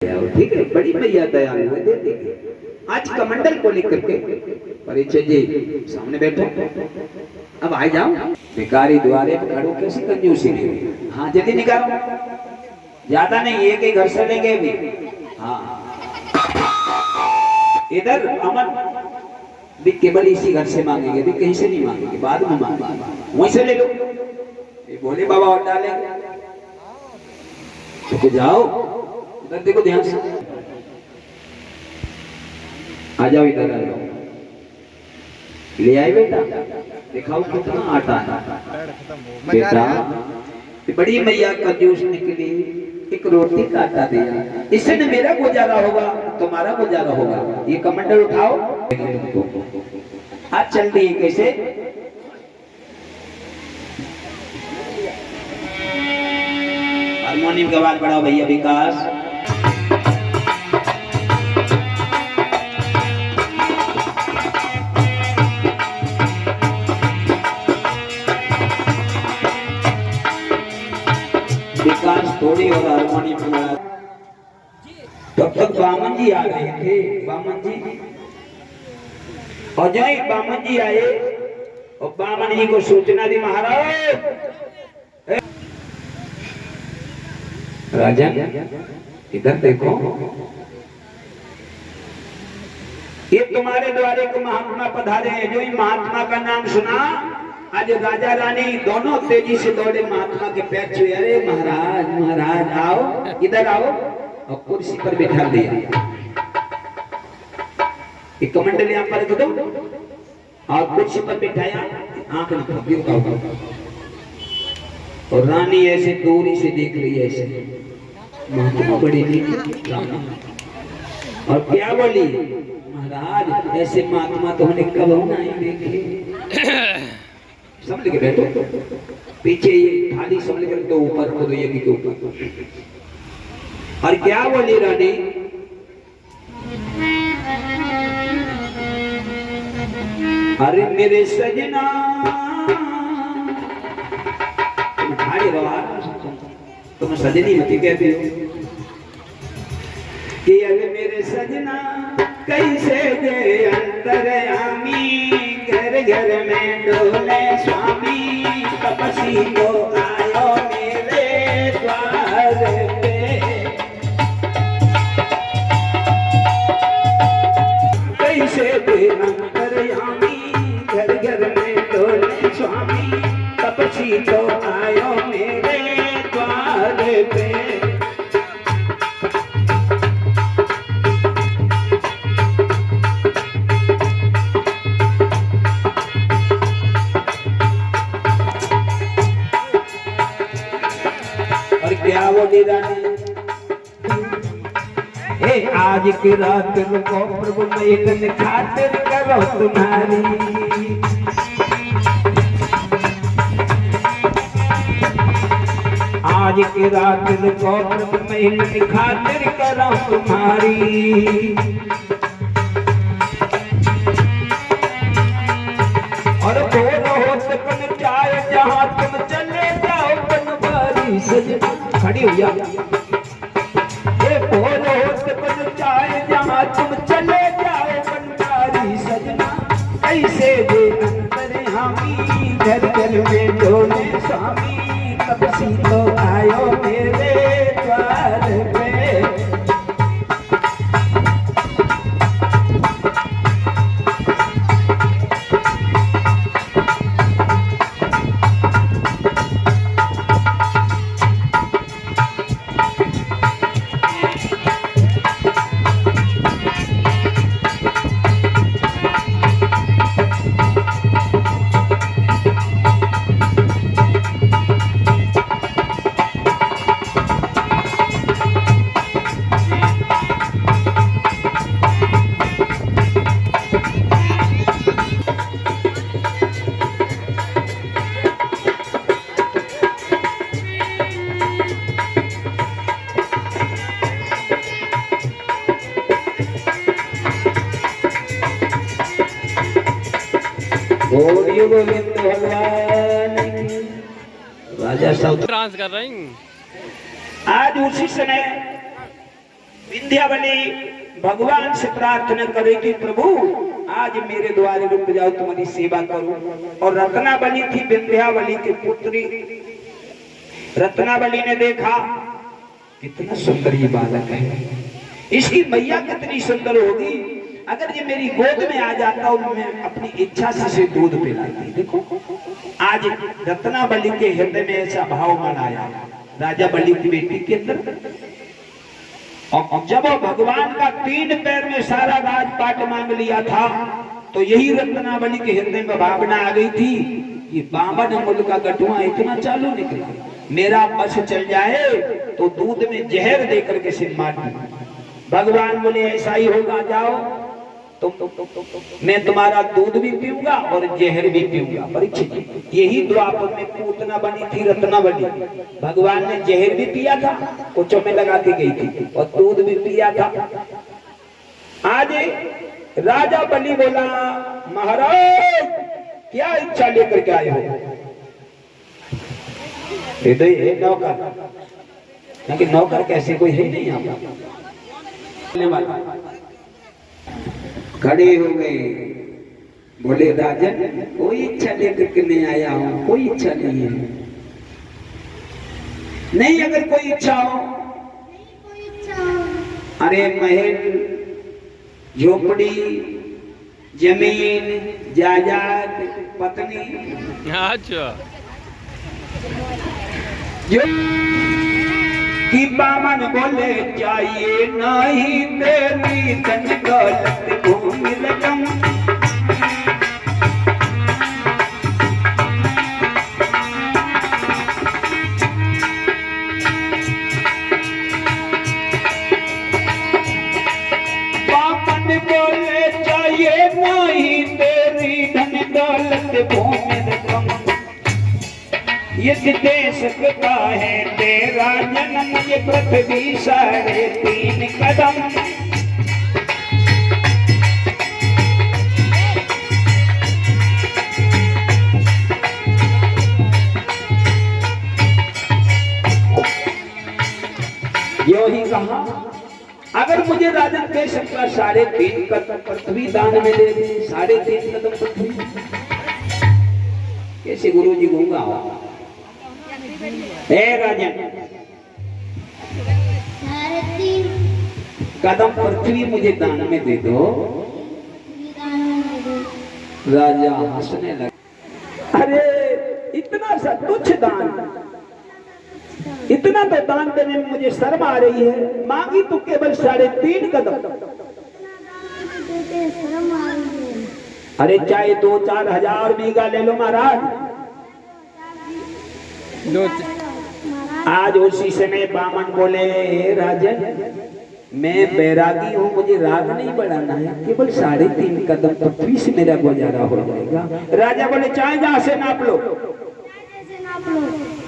ठीक है, बड़ी मैया दयालु है, दे देगी। आज कमंडल को लेकर के परिचय जी सामने बैठो। अब आ जाओ, भिखारी द्वारे पे खड़ो, कैसी कंजूसी नहीं। हाँ जल्दी निकालो, ज्यादा नहीं, एक ही घर से लेंगे भी। हाँ इधर अमन भी केवल इसी घर से मांगेंगे, भी कहीं से नहीं मांगेंगे, बाद में मांगेंगे, वहीं से ले लो। ये भोले बाबा और डालेंगे तो जाओ इधर देखो ध्यान से, आ जाओ इधर, आ जाओ, ले आए बेटा, दिखाओ कितना आटा है बेटा। बड़ी मैया कंजूस निकली, एक रोटी का आटा दिया, इससे न मेरा गुजारा होगा तुम्हारा गुजारा होगा। ये कमंडल उठाओ, आज चल रही है कैसे। हारमोनियम की आवाज बढ़ाओ भैया विकास। विकास थोड़ी और हारमोनियम। तब तक बामन जी आ गए थे, बामन जी और जय बामन जी आए और बामन जी को सूचना दी, महाराज राजन इधर देखो, ये तुम्हारे द्वारे को महात्मा पधारे हैं। जो महात्मा का नाम सुना, आज राजा रानी दोनों तेजी से दौड़े महात्मा के पैर छुए। अरे महाराज महाराज आओ, इधर आओ, और कुर्सी पर बैठा दिया। एक कमंडल यहाँ पर रख दो और कुर्सी पर बिठाया, आंख न खोलियो का। और रानी ऐसे दूरी से देख रही है, ऐसे महात्मा बड़ी थी और क्या बोली, महाराज ऐसे महात्मा तो हमने कब नहीं देखे। समझ के बैठो, पीछे ये थाली समझ कर तो ऊपर को, ये के ऊपर। और क्या बोली रानी, अरे मेरे सजना, तुम सजनी मत कहते हो कि अरे मेरे सजना कैसे दे अंतरयामी, घर घर में डोले स्वामी, तपसी को आयो मेरे द्वार पे। कैसे दे अंतरयामी, घर घर में डोले स्वामी, तपसी को आयो मेरे द्वार पे। और क्या बोली रानी, आज की रात को प्रभु मैं खातिर करो तुम्हारी। आज की रात को प्रभु मैं खातिर करो तुम्हारी। और बोलो हो सकन चाहे जहाँ तुम चले जाओ बनवारी सजना। खड़ी हो जा, बोलो हो सकन चाहे जहाँ तुम चले जाओ बनवारी सजना। ऐसे दे अंतरयामी, घर घर में डोले स्वामी, तपसी तो आयो मेरे द्वार पे। राजा साउथ डांस कर रही। आज उसी समय विंध्यावली भगवान से प्रार्थना करे कि प्रभु आज मेरे द्वारे रुक जाओ, तुम्हारी सेवा करूं। और रत्नावली थी विंध्यावली की पुत्री। रत्नावली ने देखा कितना सुंदर ये बालक है, इसकी मैया कितनी सुंदर होगी, अगर ये मेरी गोद में आ जाता और मैं अपनी इच्छा से इसे दूध पिलाती। देखो आज रत्नावली के हृदय में ऐसा भाव मन आया राजा बलि की बेटी के अंदर। और जब भगवान का 3 पैर में सारा राजपाट मांग लिया था तो यही रत्नावली के हृदय में भावना आ गई थी, ये 52 अंगुल का गठुआ इतना चालू निकला, मेरा बस चल जाए तो दूध में जहर देकर के सिर मार दूं। भगवान बोले ऐसा ही होगा, जाओ मैं तुम्हारा दूध भी पीऊंगा और जहर भी पीऊंगा। परीक्षित यही द्वापर में पूतना बनी थी रत्नावली। भगवान ने जहर भी पिया था, कुचों में लगा के गई थी, और दूध भी पिया था। आज राजा बलि बोला महाराज क्या इच्छा लेकर के आए हो? नौकर, लेकिन नौकर कैसे कोई है नहीं यहाँ पर। खड़े हो गए, बोले राजन कोई इच्छा लेकर के नहीं आया हूं, कोई इच्छा नहीं है। नहीं अगर कोई इच्छा हो, अरे महल, झोपड़ी, जमीन, जायदाद, पत्नी, अच्छा जो कि बामन बोले चाहिए नहीं तेरी धन दौलत भूमि रकम। बामन बोले चाहिए नहीं तेरी धन दौलत भूमि रकम। यदि दे सकता है तेरा जन्म ये पृथ्वी 3.5 कदम। यो ही कहा अगर मुझे राजन दे सकता 3.5 कदम पृथ्वी दान में दे दे। 3.5 कदम पृथ्वी कैसे गुरु जी गूंगा राजन, 3.5 कदम पृथ्वी मुझे दान में दे दो। राजा हंसने लगा, अरे इतना सा तुच्छ दान, इतना तो दान देने में मुझे शर्म आ रही है। मांगी तो केवल 3.5 कदम। अरे चाहे 2-4 हजार बीघा ले लो महाराज। आज उसी समय बामन बोले राजन मैं बैरागी हूँ, मुझे राग नहीं बढ़ाना है, केवल 3.5 कदम पृथ्वी से मेरा गुजारा हो जाएगा। राजा बोले चाहे जहां से नाप लो।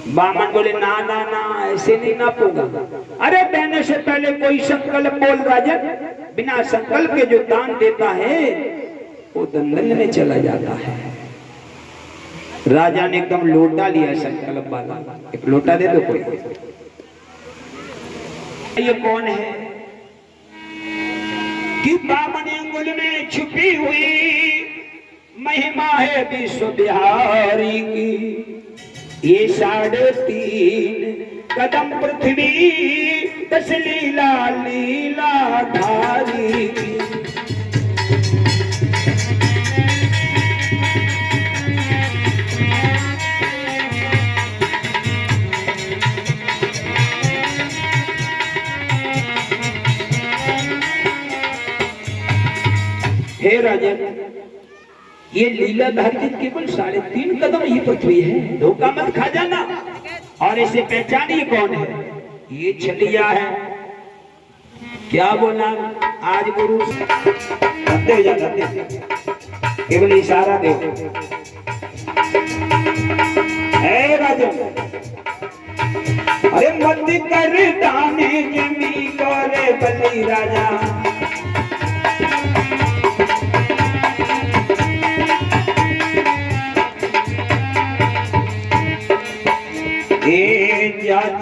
बामन बोले ना ना ना ऐसे नहीं नापूंगा। अरे देने से पहले कोई संकल्प बोल राजन। बिना संकल्प के जो दान देता है वो दंगल में चला जाता है। राजा ने एकदम लोटा लिया संकल्प वाला, एक लोटा दे दो कोई। ये कौन है कि बामन अंगुल में छुपी हुई महिमा है विश्व बिहारी की। ये 3.5 कदम पृथ्वी 10 लीला लीला धारी की। हे राजन ये लीलाधारी केवल 3.5 कदम ही पृथ्वी है, धोखा मत खा जाना। और इसे पहचानिए कौन है, ये छलिया है। क्या बोला आज गुरु केवल इशारा दे। हे राजन अरे मत कर दाने जमी करे बलि राजा।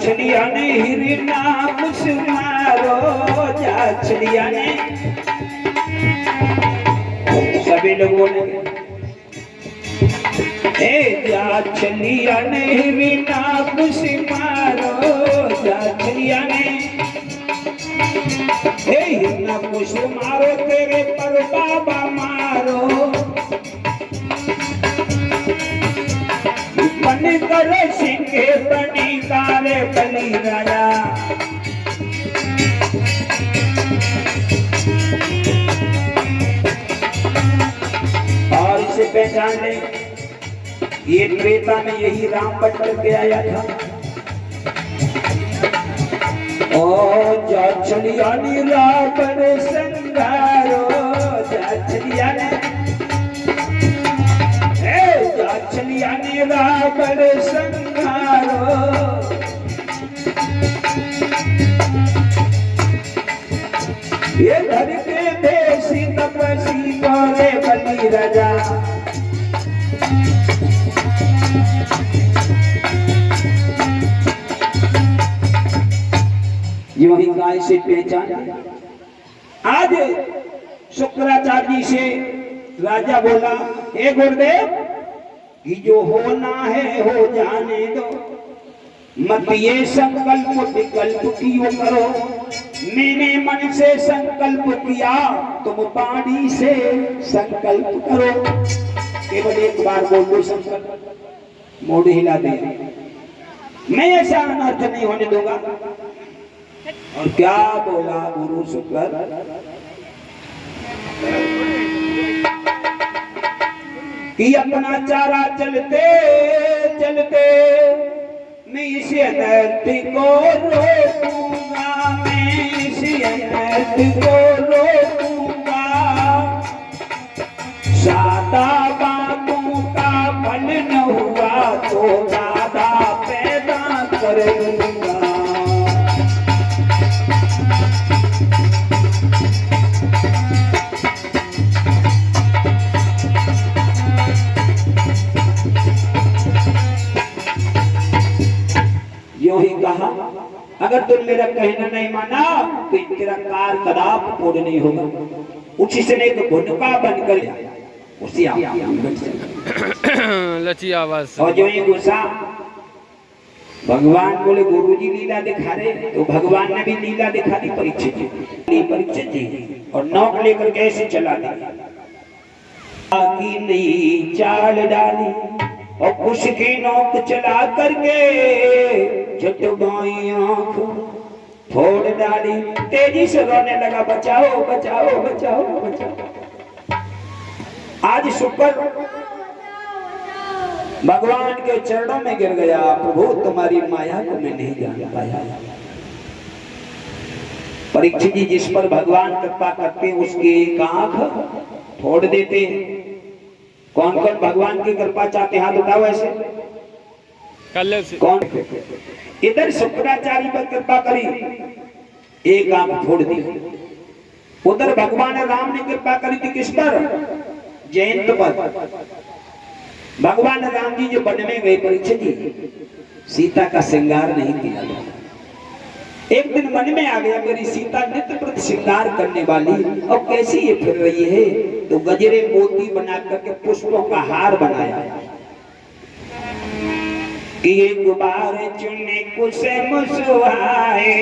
छलिया ने हिरना कुछ मार मारो जाचलिया ने। सभी लोग बोलेंगे जाचलिया ने बिना कुछ मारो जाचलिया ने। ना कुछ मारो तेरे पर बाबा मारो। बन कर सिंगे बनी कारे बली राजा। और इसे पहचान ले ये त्रेता में यही राम बन करके आया था। ओ जाचलिया ने रावण संगारो जाचलिया ने। जाचलिया ने रावण संगारो। ये धर के देसी तपसी करे बली राजा। यो ही गाय से पहचान। आज शुक्राचार्य जी से राजा बोला हे गुरुदेव कि जो होना है हो जाने दो। मत ये संकल्प विकल्प क्यों करो। मैंने मन से संकल्प किया तुम वाणी से संकल्प करो। केवल एक बार बोल दो संकल्प मोड़ हिला दे। मैं ऐसा अनर्थ नहीं होने दूंगा। और क्या बोला गुरु शुक्र कि अपना चारा चलते चलते मैं इसे अनर्थ को रोकूंगा। मैं इसे अनर्थ को रोकूंगा। सादा बातों का फल न हुआ तो दादा पैदा करूंगा। यूं ही कहा अगर तुम मेरा कहना नहीं माना तो तेरा कार कदाप पूर्ण नहीं होगा। उसी से नहीं तो भुनका बनकर उसी लची आवाज। और जो ये गुस्सा भगवान बोले गुरुजी लीला दिखा रहे तो भगवान ने भी लीला दिखा दी परीक्षित जी। और नौक लेकर कैसे चला दी की नई चाल डाली। और कुछ की नौक चला करके जट बाई आंख फोड़ डाली। तेजी से रोने लगा बचाओ बचाओ बचाओ बचाओ। आज शुक्र भगवान के चरणों में गिर गया। प्रभु तुम्हारी माया को मैं नहीं जान पाया। परीक्षित जी जिस पर भगवान कृपा करते उसकी एक आंख फोड़ देते। कौन कौन भगवान की कृपा चाहते हाथ उठाओ ऐसे। कौन इधर शुक्राचार्य पर कृपा करी एक आंख फोड़ दी। उधर भगवान राम ने कृपा करी थी किस पर जयंत पर। भगवान राम जी जो वन में गए परीक्षित जी सीता का श्रृंगार नहीं किया था। एक दिन मन में आ गया मेरी सीता नित्य प्रति श्रृंगार करने वाली और कैसी ये फिर रही है। तो गजरे मोती बना करके पुष्पों का हार बनाया कि एक बार चुने कुछ मुस्कुराए।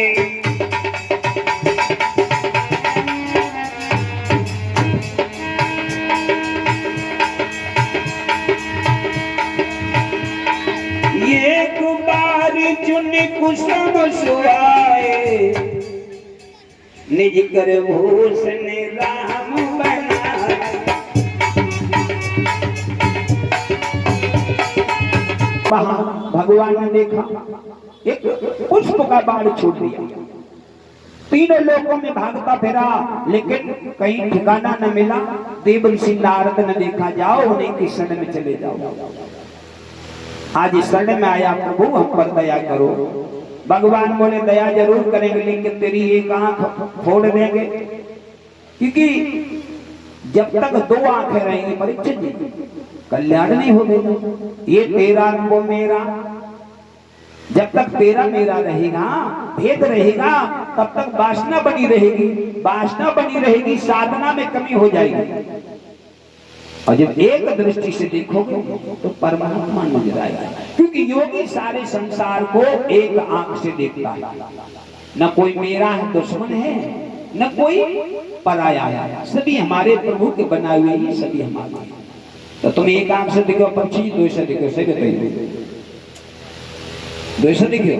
एक बार चुने कुछ मुस्कुराए। निज कर भूषण राम बना। भगवान ने देखा एक पुष्प का बाण छोड़ दिया। तीनों लोकों में भागता फिरा लेकिन कहीं ठिकाना न मिला। देव ऋषि नारद ने देखा जाओ नहीं कि शरण में चले जाओ। आज इस शरण में आया प्रभु हम पर दया करो। भगवान बोले दया जरूर करेंगे लेकिन तेरी एक आंख फोड़ देंगे। क्योंकि जब तक दो आंखें रहेंगी परीक्षित जी कल्याण नहीं होगा। ये तेरा वो मेरा जब तक तेरा मेरा रहेगा, भेद रहेगा, तब तक वासना बनी रहेगी। वासना बनी रहेगी, साधना में कमी हो जाएगी। और जब एक दृष्टि से देखोगे तो परमात्मा नजर आएगा। क्योंकि योगी सारे संसार को एक आंख से देखता है। न कोई मेरा है दुश्मन है, न कोई पराया है। सभी हमारे प्रभु के बनाए हुए ही सभी हमारे। तो तुम एक आंख से देखो पक्षी, दो से देखो, सही बताइए, दो से देखो।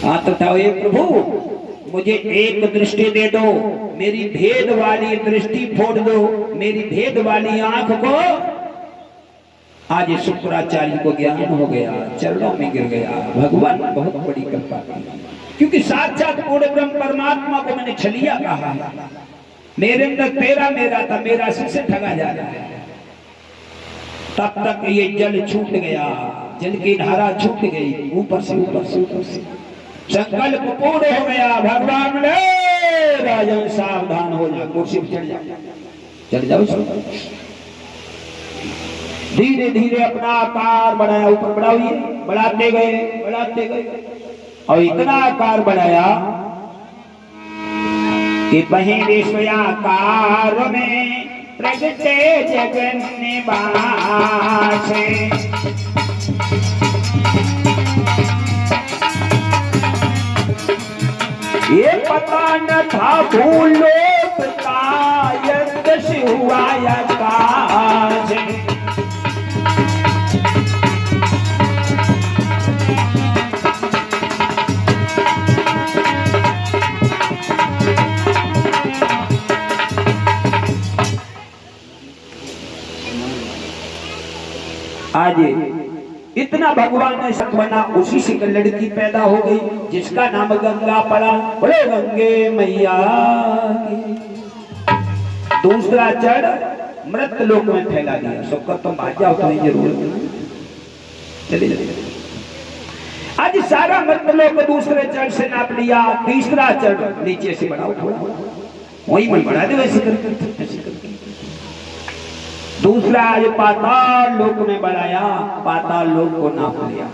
हाँ तो था ये प्रभु मुझे एक दृष्टि दे दो, मेरी भेद वाली दृष्टि फोड़ दो, मेरी भेद वाली आंख को। आज शुक्राचार्य को ज्ञान हो गया, चरणों में गिर गया। भगवान बहुत बड़ी कृपा की, क्योंकि साक्षात पूर्ण ब्रह्म परमात्मा को मैंने छलिया कहा है। मेरे अंदर तेरा मेरा था, मेरा से ठगा जा रहा है। तब तक ये जल छूट गया, जल की धारा छूट गई, ऊपर से ऊपर से ऊपर से संकल्प पूर्ण हो गया। भगवान ने राजन सावधान हो जा, कुर्सी पर चढ़ जाओ। धीरे धीरे अपना आकार बनाया, ऊपर बढ़ाइए, बढ़ाते गए और इतना आकार बनाया कि वहीं विश्वाकार में प्रगटे जगन निवास। ये पता न था भूलोक का यद्यपि हुआ आकाश। आज इतना भगवान ने सब बना, उसी से लड़की पैदा हो गई जिसका नाम गंगा पड़ा। बोले गंगे मैया की। दूसरा जड़ मृत लोक में फैला दिया। सबका तो आ जाओ तो जरूर चले। आज सारा मृत लोक दूसरे जड़ से नाप लिया। तीसरा जड़ नीचे से बढ़ाओ थोड़ा, वही मन बढ़ा दे वैसे करके। दूसरा आज पाताल लोक में बढ़ाया, पाताल लोक को नाप लिया।